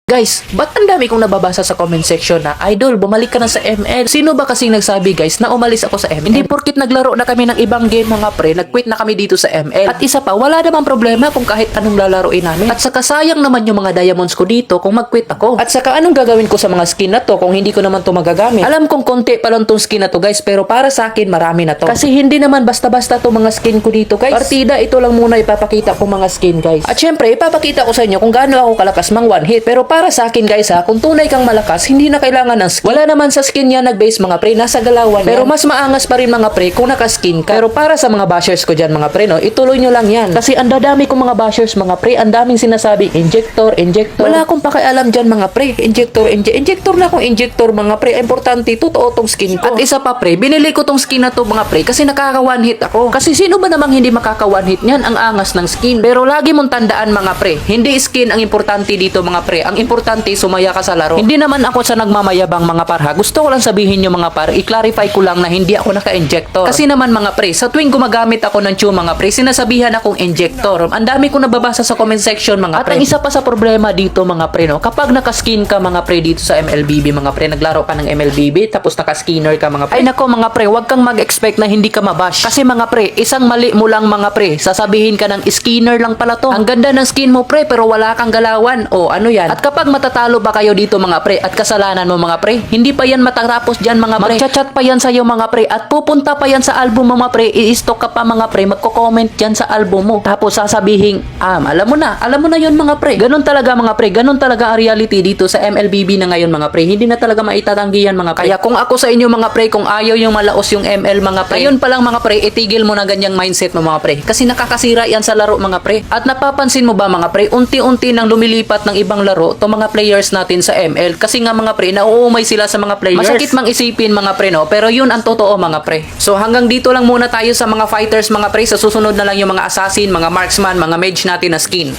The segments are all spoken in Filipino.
Guys, ba't ang dami kong nababasa sa comment section na, Idol, bumalik ka na sa ML? Sino ba kasing nagsabi guys na umalis ako sa ML? Hindi porkit naglaro na kami ng ibang game mga pre, nag-quit na kami dito sa ML. At isa pa, wala namang problema kung kahit anong lalaroin namin. At saka sayang naman yung mga diamonds ko dito kung mag-quit ako. At saka anong gagawin ko sa mga skin na to kung hindi ko naman to magagamit? Alam kong konti pa lang tong skin na to guys, pero para sa akin marami na to. Kasi hindi naman basta-basta to mga skin ko dito guys. Partida, ito lang muna ipapakita ko mga skin guys. At syempre, ipapakita ko sa inyo kung gaano ako kalakas mang one hit. Pero para sa akin guys kung tunay kang malakas, hindi na kailangan ng skin. Wala naman sa skin yan nag-base mga pre, nasa galawan pero yan. Mas maangas pa rin mga pre kung naka-skin ka. Pero para sa mga bashers ko dyan mga pre, no, ituloy nyo lang yan. Kasi ang dadami kong mga bashers mga pre, ang daming sinasabi, injector. Wala akong pakialam dyan mga pre. Injector na akong injector mga pre. Importante, totoo tong skin ko. At isa pa pre, binili ko tong skin na to mga pre kasi nakaka-one hit ako. Kasi sino ba namang hindi makaka-one hit niyan? Ang angas ng skin. Pero lagi mong tandaan mga pre, hindi skin ang importante dito mga pre. Ang importante sumaya ka sa laro. Hindi naman ako sa nagmamayabang mga parha. Gusto ko lang sabihin nyo mga par, i-clarify ko lang na hindi ako naka-injector. Kasi naman mga pre, sa tuwing gumagamit ako ng chew mga pre, sinasabihan akong injector. Ang dami ko nababasa sa comment section mga pre. At ang isa pa sa problema dito mga pre, no, kapag naka-skin ka mga pre dito sa MLBB mga pre, naglaro ka ng MLBB tapos naka-skinner ka mga pre. Ay nako mga pre, wag kang mag-expect na hindi ka mabash. Kasi mga pre, isang mali mo lang mga pre, sasabihin ka ng skinner lang pala to. Ang ganda ng skin mo pre, pero wala kang galawan. O ano yan? At kapag matatalo ba kayo dito mga pre at kasalanan mo mga pre, hindi pa yan matatapos dyan mga pre. Magchat-chat pa yan sa'yo mga pre at pupunta pa yan sa album mga pre, i-stock ka pa mga pre, magko-comment dyan sa album mo. Tapos sasabihin, alam mo na yun mga pre. Ganun talaga mga pre, ganun talaga ang reality dito sa MLBB na ngayon mga pre. Hindi na talaga maitatanggi yan mga pre. Kaya kung ako sa inyo mga pre, kung ayaw yung malaos yung ML mga pre, ayun pa lang mga pre, itigil mo na ganyang mindset mo mga pre. Kasi nakakasira yan sa laro mga pre. At napapansin mo ba mga pre, unti-unti nang lumilipat ng ibang laro to mga players natin sa ML kasi nga mga pre, nauumay sila sa mga players. Masakit mang isipin mga pre no, pero yun ang totoo mga pre. So hanggang dito lang muna tayo sa mga fighters mga pre, sa susunod na lang yung mga assassin, mga marksman, mga mage natin na skin.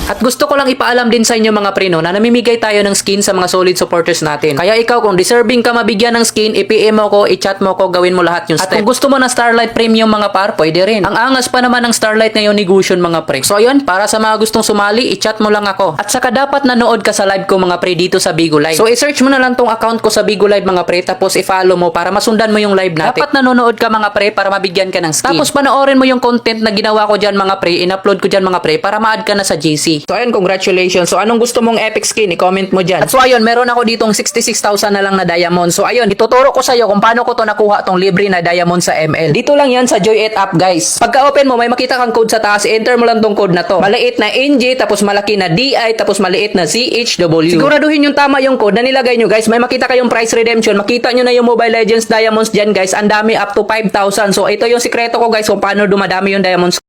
At gusto ko lang ipaalam din sa inyo mga pre no, na namimigay tayo ng skin sa mga solid supporters natin. Kaya ikaw kung deserving ka mabigyan ng skin, i-PM mo ko, i-chat mo ko, gawin mo lahat yung step. At kung gusto mo ng Starlight Premium mga par, pwede rin. Ang angas pa naman ng Starlight ngayon ni Gusion mga pre. So ayun, para sa mga gustong sumali, i-chat mo lang ako. At saka dapat nanood ka sa live ko mga pre dito sa Bigo Live. So i-search mo na lang tong account ko sa Bigo Live mga pre, tapos i-follow mo para masundan mo yung live natin. Dapat nanonood ka mga pre para mabigyan ka ng skin. Tapos panoorin mo yung content na ginawa ko dyan mga pre, in-upload ko dyan mga pre para ma-add ka na sa GC. So ayun, congratulations. So anong gusto mong epic skin, i-comment mo dyan. At so ayun, meron ako ditong 66,000 na lang na diamond. So ayun, ituturo ko sa iyo kung paano ko to nakuha tong libre na diamond sa ML. Dito lang yan sa Joy It app guys. Pagka open mo, may makita kang code sa taas, enter mo lang tong code na to. Maliit na NJ, tapos malaki na DI, tapos maliit na CHW. Siguraduhin yung tama yung code na nilagay nyo guys. May makita kayong price redemption. Makita nyo na yung Mobile Legends diamonds dyan guys. Ang dami, up to 5,000. So ito yung sikreto ko guys kung paano dumadami yung diamonds.